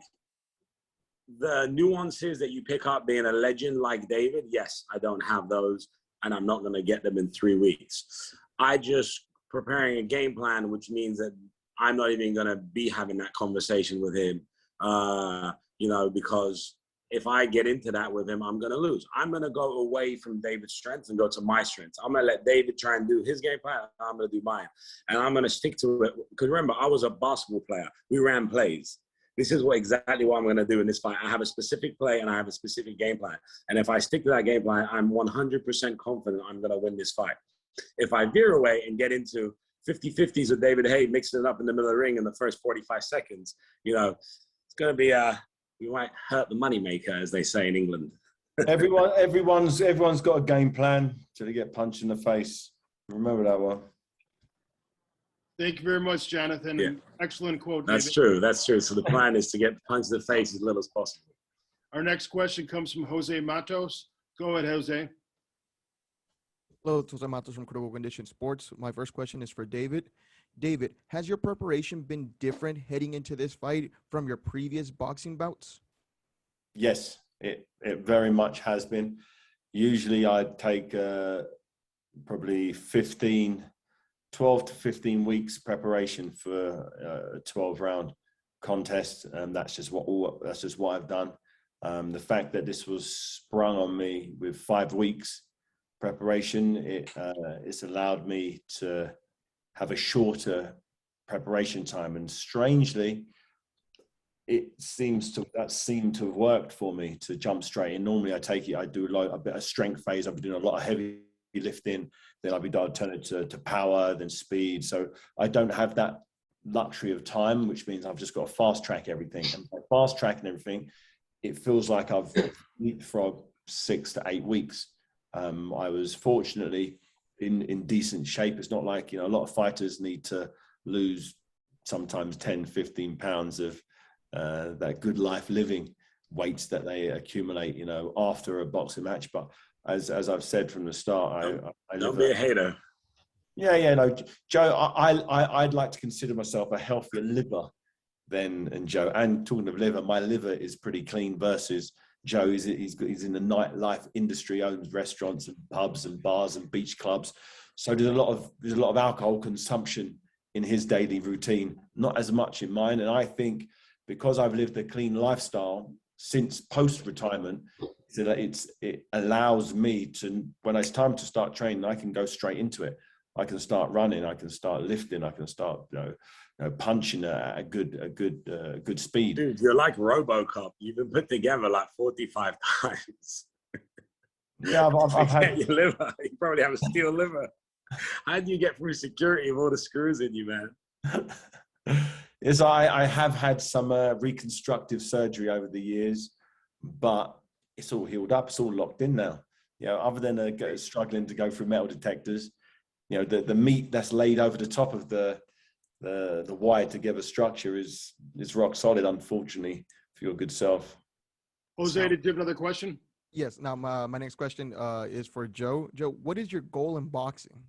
the nuances that you pick up being a legend like David, yes, I don't have those, and I'm not going to get them in 3 weeks. I just preparing a game plan, which means that I'm not even going to be having that conversation with him, because if I get into that with him, I'm going to lose. I'm going to go away from David's strengths and go to my strengths. I'm going to let David try and do his game plan. I'm going to do mine. And I'm going to stick to it. Because remember, I was a basketball player. We ran plays. This is exactly what I'm going to do in this fight. I have a specific play and I have a specific game plan. And if I stick to that game plan, I'm 100% confident I'm going to win this fight. If I veer away and get into 50-50s with David Haye, mixing it up in the middle of the ring in the first 45 seconds, it's going to be we might hurt the moneymaker, as they say in England. Everyone's got a game plan till they get punched in the face. Remember that one. Thank you very much, Jonathan. Yeah. Excellent quote, That's David. true. That's true. So the plan is to get punched in the face as little as possible. Our next question comes from Jose Matos. Go ahead, Jose. Hello, it's Jose Matos from Critical Condition Sports. My first question is for David. David, has your preparation been different heading into this fight from your previous boxing bouts? Yes, it very much has been. Usually I'd take probably 12 to 15 weeks preparation for a 12-round contest, and that's just what I've done. The fact that this was sprung on me with 5 weeks preparation, it's allowed me to have a shorter preparation time. And strangely, that seemed to have worked for me to jump straight in. Normally I do a bit of strength phase. I've been doing a lot of heavy lifting, then I'll turn it to power, then speed. So I don't have that luxury of time, which means I've just got to fast track everything. And by fast tracking everything, it feels like I've leapfrogged 6 to 8 weeks. I was fortunately in decent shape. It's not like, a lot of fighters need to lose sometimes 10, 15 pounds of that good life living weights that they accumulate, after a boxing match. But as I've said from the start, I don't be a hater. Yeah, no, Joe, I'd like to consider myself a healthier liver than Joe. And talking of liver, my liver is pretty clean versus Joe. He's in the nightlife industry, owns restaurants and pubs and bars and beach clubs. So there's a lot of alcohol consumption in his daily routine, not as much in mine. And I think because I've lived a clean lifestyle since post-retirement, so that it allows me to, when it's time to start training, I can go straight into it. I can start running, I can start lifting, I can start punching at a good speed. Dude, you're like RoboCop. You've been put together like 45 times. Yeah, I've had your liver. You probably have a steel liver. How do you get through security with all the screws in you, man? Yes, I have had some reconstructive surgery over the years, but it's all healed up. It's all locked in now. Other than struggling to go through metal detectors, the meat that's laid over the top of the wired together structure is rock solid, unfortunately, for your good self. Jose, did you have another question? Yes. Now, my next question is for Joe. Joe, what is your goal in boxing?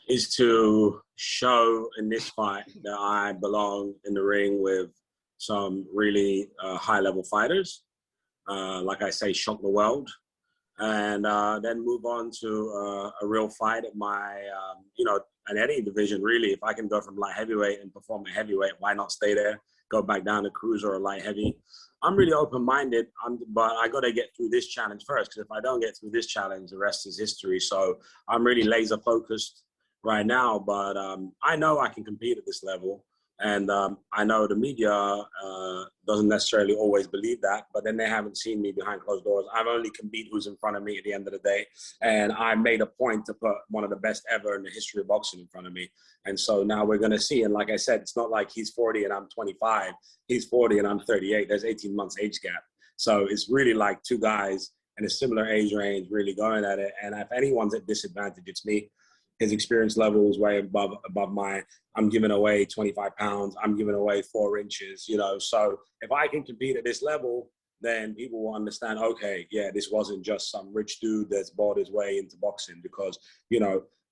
Is to show in this fight that I belong in the ring with some really high-level fighters. Like I say, shock the world. And then move on to a real fight at my, at any division, really. If I can go from light heavyweight and perform at heavyweight, why not stay there? Go back down to cruiser or light heavy. I'm really open-minded, but I got to get through this challenge first, because if I don't get through this challenge, the rest is history. So I'm really laser-focused right now, but I know I can compete at this level. And I know the media doesn't necessarily always believe that, but then they haven't seen me behind closed doors. I've only can beat who's in front of me at the end of the day. And I made a point to put one of the best ever in the history of boxing in front of me. And so now we're going to see. And like I said, it's not like he's 40 and I'm 25. He's 40 and I'm 38. There's 18 months age gap. So it's really like two guys in a similar age range really going at it. And if anyone's at disadvantage, it's me. His experience level is way above mine. I'm giving away 25 pounds. I'm giving away 4 inches, So if I can compete at this level, then people will understand, okay, yeah, this wasn't just some rich dude that's bought his way into boxing, because,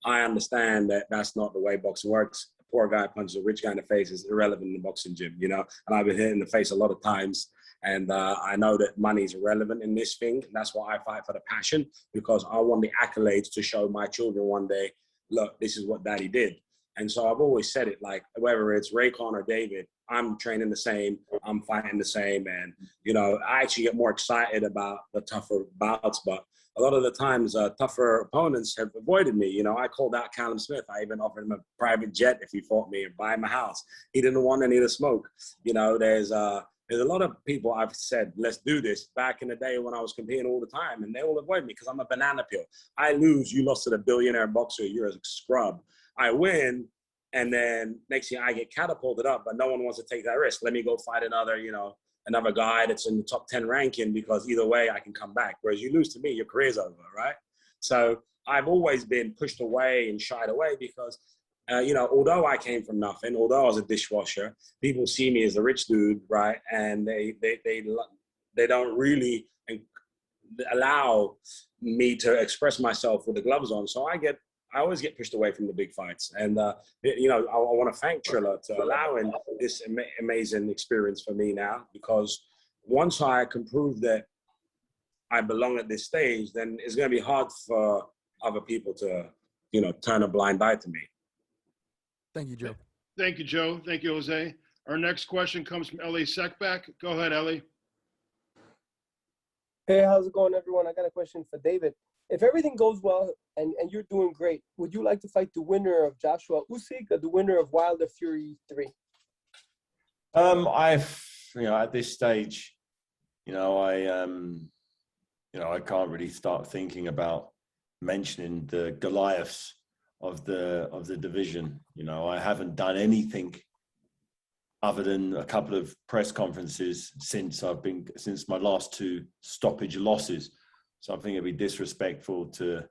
I understand that that's not the way boxing works. A poor guy punches a rich guy in the face is irrelevant in the boxing gym, and I've been hit in the face a lot of times. And I know that money is irrelevant in this thing. And that's why I fight for the passion, because I want the accolades to show my children one day, look, this is what daddy did. And so I've always said it, like, whether it's Raycon or David, I'm training the same, I'm fighting the same. And, I actually get more excited about the tougher bouts, but a lot of the times tougher opponents have avoided me. I called out Callum Smith. I even offered him a private jet if he fought me and buy him a house. He didn't want any of the smoke. There's a lot of people I've said, let's do this back in the day when I was competing all the time, and they all avoid me because I'm a banana peel. I lose, you lost to the billionaire boxer, you're a scrub. I win, and then next year I get catapulted up, but no one wants to take that risk. Let me go fight another guy that's in the top 10 ranking, because either way I can come back. Whereas you lose to me, your career's over, right? So I've always been pushed away and shied away because although I came from nothing, although I was a dishwasher, people see me as a rich dude, right? And they don't really allow me to express myself with the gloves on. So I always get pushed away from the big fights. And, I want to thank Triller to allowing this amazing experience for me now, because once I can prove that I belong at this stage, then it's going to be hard for other people to, turn a blind eye to me. Thank you, Joe. Thank you, Joe. Thank you, Jose. Our next question comes from Ellie Sekback. Go ahead, Ellie. Hey, how's it going, everyone? I got a question for David. If everything goes well and you're doing great, would you like to fight the winner of Joshua Usyk or the winner of Wilder Fury 3? At this stage, I can't really start thinking about mentioning the Goliaths of the division. I haven't done anything other than a couple of press conferences since my last 2 stoppage losses. So I think it'd be disrespectful to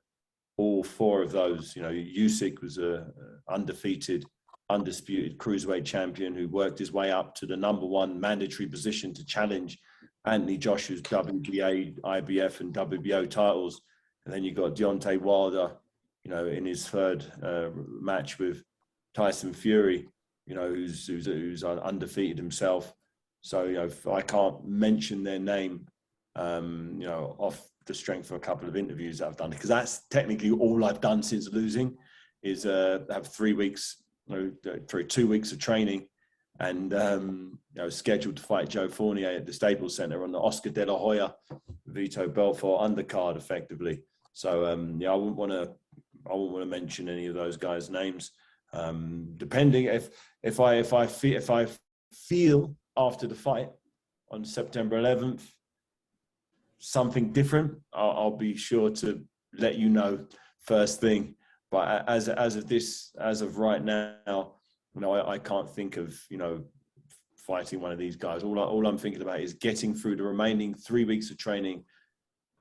all 4 of those. Usyk was a undefeated, undisputed cruiserweight champion who worked his way up to the #1 mandatory position to challenge Anthony Joshua's WBA, IBF, and WBO titles. And then you got Deontay Wilder, in his 3rd match with Tyson Fury, who's undefeated himself. So, I can't mention their name, off the strength of a couple of interviews that I've done, because that's technically all I've done since losing is have 3 weeks, 2 weeks of training and, scheduled to fight Joe Fournier at the Staples Center on the Oscar De La Hoya Vito Belfort undercard effectively. So, I wouldn't want to mention any of those guys' names. Depending if I feel after the fight on September 11th something different, I'll be sure to let you know first thing. But as of right now, I can't think of fighting one of these guys. All I'm thinking about is getting through the remaining 3 weeks of training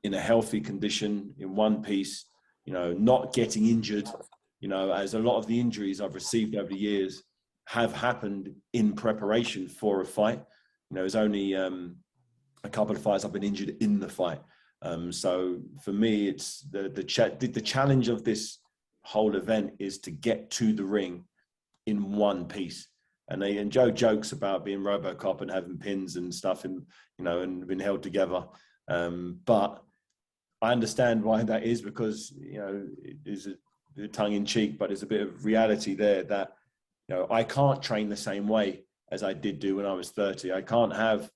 in a healthy condition, in one piece. Not getting injured. As a lot of the injuries I've received over the years have happened in preparation for a fight. There's only a couple of fights I've been injured in the fight. So for me, it's the challenge of this whole event is to get to the ring in one piece. And Joe jokes about being RoboCop and having pins and stuff, and been held together. But I understand why that is, because it is a tongue in cheek, but there's a bit of reality there that I can't train the same way as I did do when I was 30. I can't have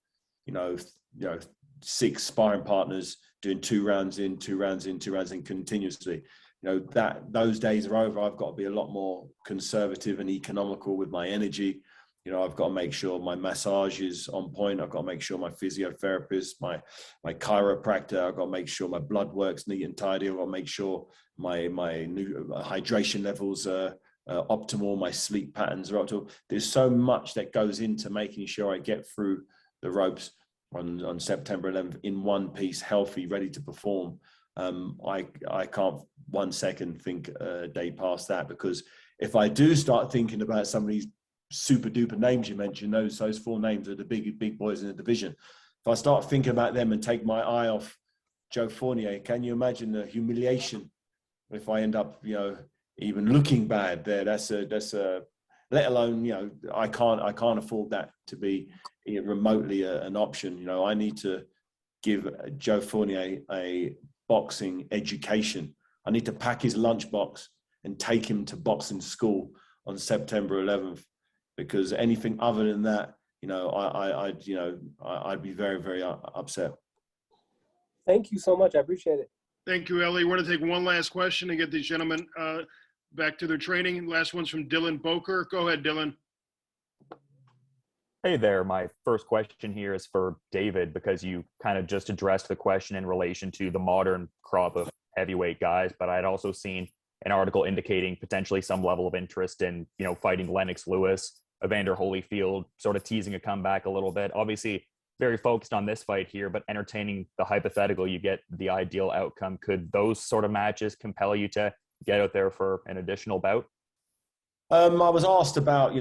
6 sparring partners doing 2 rounds in, 2 rounds in, 2 rounds in continuously. That those days are over. I've got to be a lot more conservative and economical with my energy. I've got to make sure my massage is on point. I've got to make sure my physiotherapist, my chiropractor, I've got to make sure my blood works neat and tidy. I've got to make sure my new hydration levels are optimal. My sleep patterns are optimal. There's so much that goes into making sure I get through the ropes on September 11th in one piece, healthy, ready to perform. I can't 1 second think a day past that, because if I do start thinking about some of these super duper names you mentioned, those 4 names are the big boys in the division. If I start thinking about them and take my eye off Joe Fournier, can you imagine the humiliation if I end up, even looking bad there? That's a let alone, I can't afford that to be remotely an option. I need to give Joe Fournier a boxing education. I need to pack his lunchbox and take him to boxing school on September 11th, because anything other than that, I'd be very, very upset. Thank you so much. I appreciate it. Thank you, Ellie. We're going to take one last question and get these gentlemen back to their training. Last one's from Dylan Boker. Go ahead, Dylan. Hey there. My first question here is for David, because you kind of just addressed the question in relation to the modern crop of heavyweight guys, but I'd also seen an article indicating potentially some level of interest in, fighting Lennox Lewis, Evander Holyfield, sort of teasing a comeback a little bit. Obviously, very focused on this fight here, but entertaining the hypothetical you get the ideal outcome. Could those sort of matches compel you to get out there for an additional bout? I was asked about,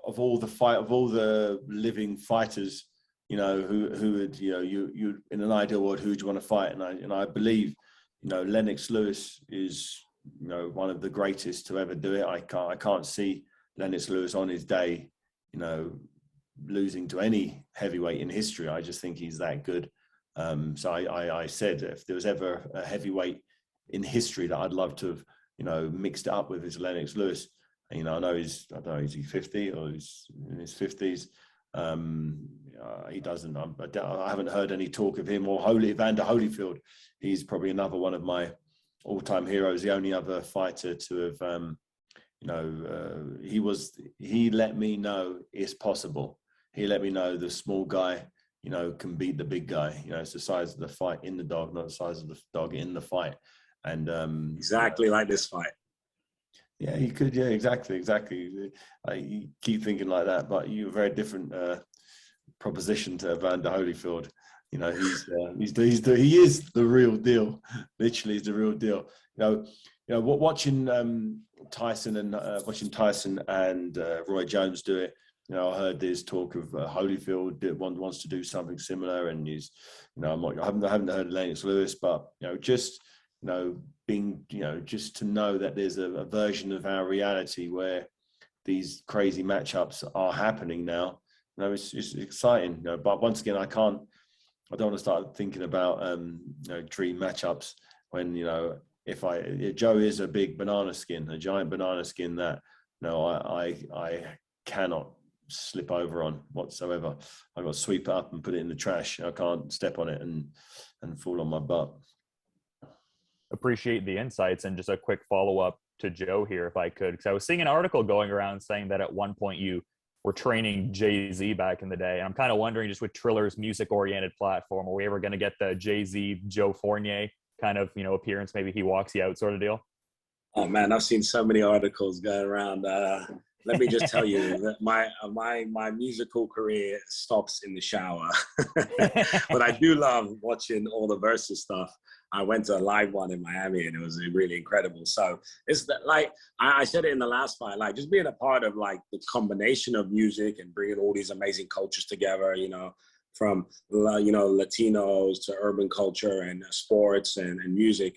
of all the living fighters, who would, you in an ideal world, who would you want to fight? And I believe, Lennox Lewis is, one of the greatest to ever do it. I can't see Lennox Lewis on his day, losing to any heavyweight in history. I just think he's that good. So I said if there was ever a heavyweight in history that I'd love to have, mixed it up with, is Lennox Lewis. You know, I don't know, is he 50 or he's in his 50s? He doesn't. I haven't heard any talk of him or Evander Holyfield. He's probably another one of my all-time heroes. The only other fighter to have, he let me know it's possible. He let me know the small guy, you know, can beat the big guy. You know, it's the size of the fight in the dog, not the size of the dog in the fight. And exactly like this fight. Yeah, he could. Yeah, exactly. You keep thinking like that, but you're a very different proposition to Evander Holyfield. You know, he is the real deal. Literally, he's the real deal. You know, watching Tyson and Roy Jones do it. You know, I heard there's talk of Holyfield that wants to do something similar, and he's, you know, I haven't heard of Lennox Lewis, but you know, just you know, being, you know, just to know that there's a version of our reality where these crazy matchups are happening now. You know, it's exciting. You know, but once again, I don't want to start thinking about you know, dream matchups when, you know, if Joe is a big banana skin, a giant banana skin that, you know, I cannot slip over on whatsoever. I've got to sweep it up and put it in the trash. I can't step on it and fall on my butt. Appreciate the insights. And just a quick follow-up to Joe here, if I could, because I was seeing an article going around saying that at one point you were training Jay-Z back in the day. And I'm kind of wondering, just with Triller's music-oriented platform, are we ever going to get the Jay-Z, Joe Fournier kind of, you know, appearance? Maybe he walks you out sort of deal? Oh man, I've seen so many articles going around. Let me just tell you that my musical career stops in the shower. But I do love watching all the versus stuff. I went to a live one in Miami and it was really incredible. So it's like, I said it in the last fight, like just being a part of like the combination of music and bringing all these amazing cultures together, you know, from, you know, Latinos to urban culture and sports and music.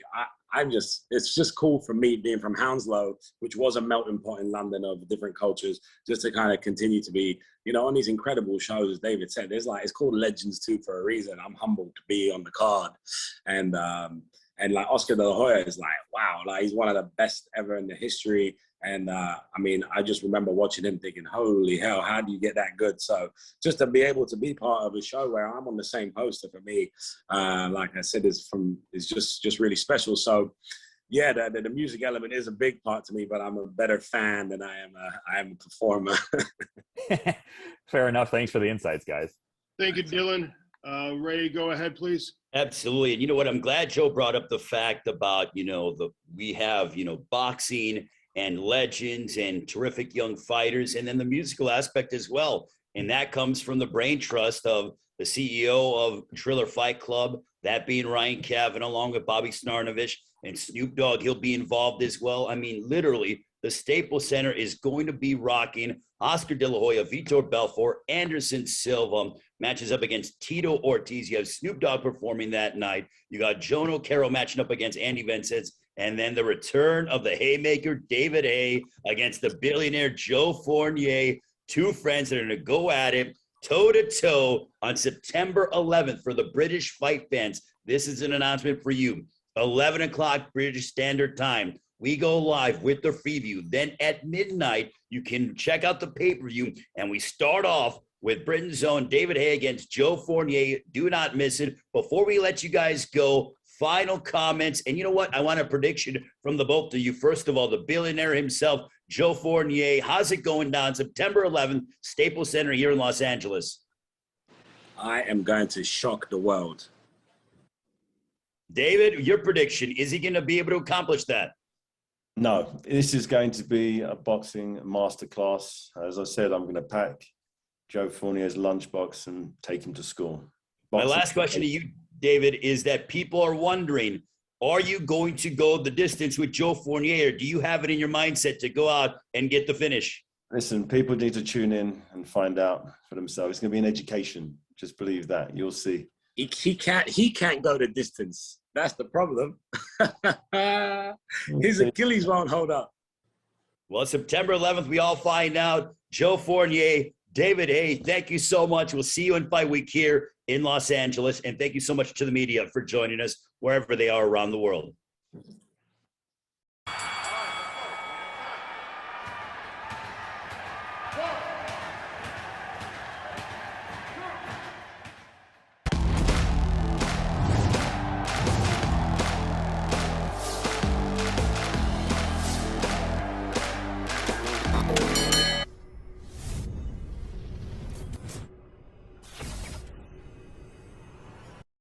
It's just cool for me being from Hounslow, which was a melting pot in London of different cultures, just to kind of continue to be, you know, on these incredible shows, as David said. It's called Legends 2 for a reason. I'm humbled to be on the card. And like Oscar De La Hoya is like, wow, like he's one of the best ever in the history. And I mean, I just remember watching him thinking, holy hell, how do you get that good? So just to be able to be part of a show where I'm on the same poster, for me, like I said, is just really special. So yeah, the music element is a big part to me, but I'm a better fan than I am a performer. Fair enough. Thanks for the insights, guys. Thank you, Dylan. Ray, go ahead, please. Absolutely. And you know what? I'm glad Joe brought up the fact about, you know, we have, you know, boxing and legends and terrific young fighters, and then the musical aspect as well. And that comes from the brain trust of the CEO of Triller Fight Club, that being Ryan Cavan, along with Bobby Snarnovich and Snoop Dogg. He'll be involved as well. I mean, literally, the Staples Center is going to be rocking. Oscar De La Hoya, Vitor Belfort, Anderson Silva matches up against Tito Ortiz. You have Snoop Dogg performing that night. You got Joan O'Carroll matching up against Andy Vincent. And then the return of the Haymaker, David Haye, against the billionaire Joe Fournier. Two friends that are going to go at it toe-to-toe on September 11th for the British fight fans. This is an announcement for you. 11 o'clock British Standard Time. We go live with the preview. Then at midnight, you can check out the pay-per-view. And we start off with Britain's own David Haye against Joe Fournier. Do not miss it. Before we let you guys go, final comments. And you know what? I want a prediction from the both of you. First of all, the billionaire himself, Joe Fournier. How's it going down September 11th, Staples Center here in Los Angeles? I am going to shock the world. David, your prediction. Is he going to be able to accomplish that? No, this is going to be a boxing masterclass. As I said, I'm going to pack Joe Fournier's lunchbox and take him to school. My last question to you, David, is that people are wondering, are you going to go the distance with Joe Fournier? Or do you have it in your mindset to go out and get the finish? Listen, people need to tune in and find out for themselves. It's going to be an education. Just believe that. You'll see. He can't go the distance. That's the problem. His Achilles won't hold up. Well, September 11th, we all find out. Joe Fournier, David Haye, thank you so much. We'll see you in Fight Week here in Los Angeles. And thank you so much to the media for joining us wherever they are around the world. Bye.